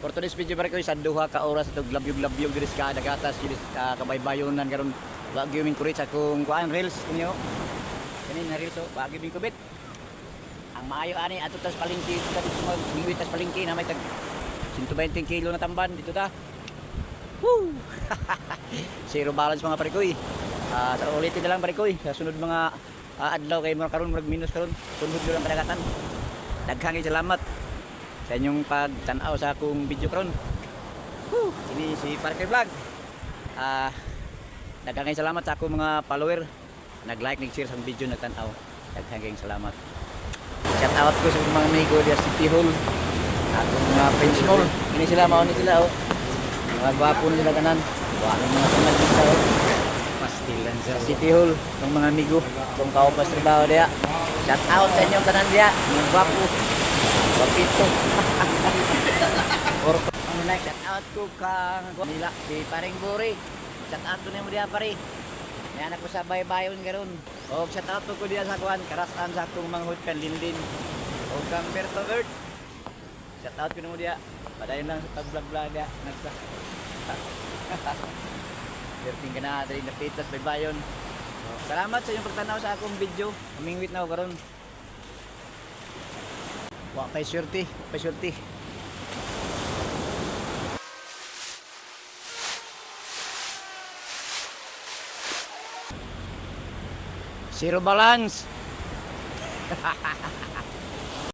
For today's video pare ko sa duha ka oras itong labyog-labyog diri sa dagatas diri sa kabaybayonan karon wa gyud ko sa kung kuan reels inyo. Kani na reels so wa gyud ko bit. Ang maayo ani ato tas palengke dito tas palengke na may tag 120 kilo na tamban dito ta. Woo! Zero balance mga pare ko. Sa ulitin na lang pare ko sa sunod mga adlaw kay mo karon minus karon sunod lang kadagatan. Daghang salamat sa inyong pagtanaw sa akong video karon. Ini si Parker Vlog. Daghang salamat sa akong mga follower. Nag-like, nag-share sa video, nagtanaw. Daghang salamat. Shout out ko sa mga amigo di City Hall. Atong mga French Mall. Ini sila, mao ni sila oh. Mga gwapo nila tanan. Wa ang mga tanan dito oh. Pastilan sa City Hall ng mga amigo. Kung kao pa trabaho dia. Shout out sa inyong tanan dia. Mga gwapo. Wapito. Or ang like shout out ko kang nila si Paring Buri. Shout out ko nimo dia pare. May anak ko sa baybayon karon. Og shout out ko dia sa kuan karasan sa akong manghud kan Lindin. Og kang Bertobert. Shout out ko nimo dia. Padayon lang sa pag-vlog dia nagsa. Berting kana diri na pitas baybayon. Salamat sa inyong pagtanaw sa akong video. Humingwit na ako karon. Wa pay swerte, pay swerte. Zero balance.